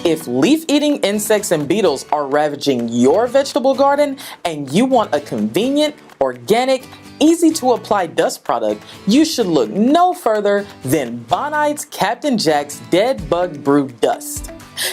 If leaf-eating insects and beetles are ravaging your vegetable garden and you want a convenient, organic, easy-to-apply dust product, you should look no further than Bonide's Captain Jack's Dead Bug Brew Dust.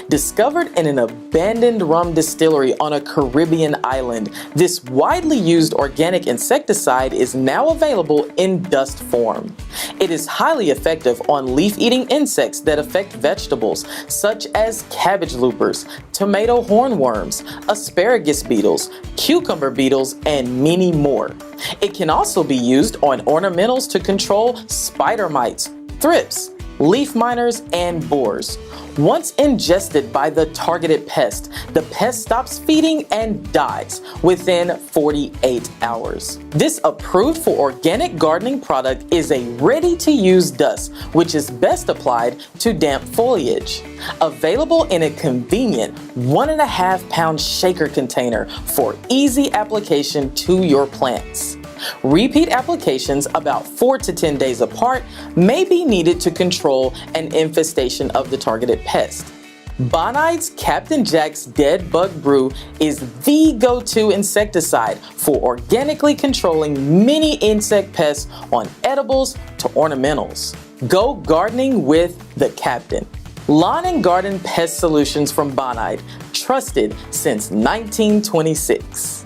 Discovered in an abandoned rum distillery on a Caribbean island, this widely used organic insecticide is now available in dust form. It is highly effective on leaf-eating insects that affect vegetables, such as cabbage loopers, tomato hornworms, asparagus beetles, cucumber beetles, and many more. It can also be used on ornamentals to control spider mites, thrips, leaf miners, and borers. Once ingested by the targeted pest, the pest stops feeding and dies within 48 hours. This approved for organic gardening product is a ready-to-use dust, which is best applied to damp foliage. Available in a convenient 1.5 pound shaker container for easy application to your plants. Repeat applications about 4 to 10 days apart may be needed to control an infestation of the targeted pest. Bonide's Captain Jack's Dead Bug Brew is the go-to insecticide for organically controlling many insect pests on edibles to ornamentals. Go gardening with the Captain. Lawn and garden pest solutions from Bonide, trusted since 1926.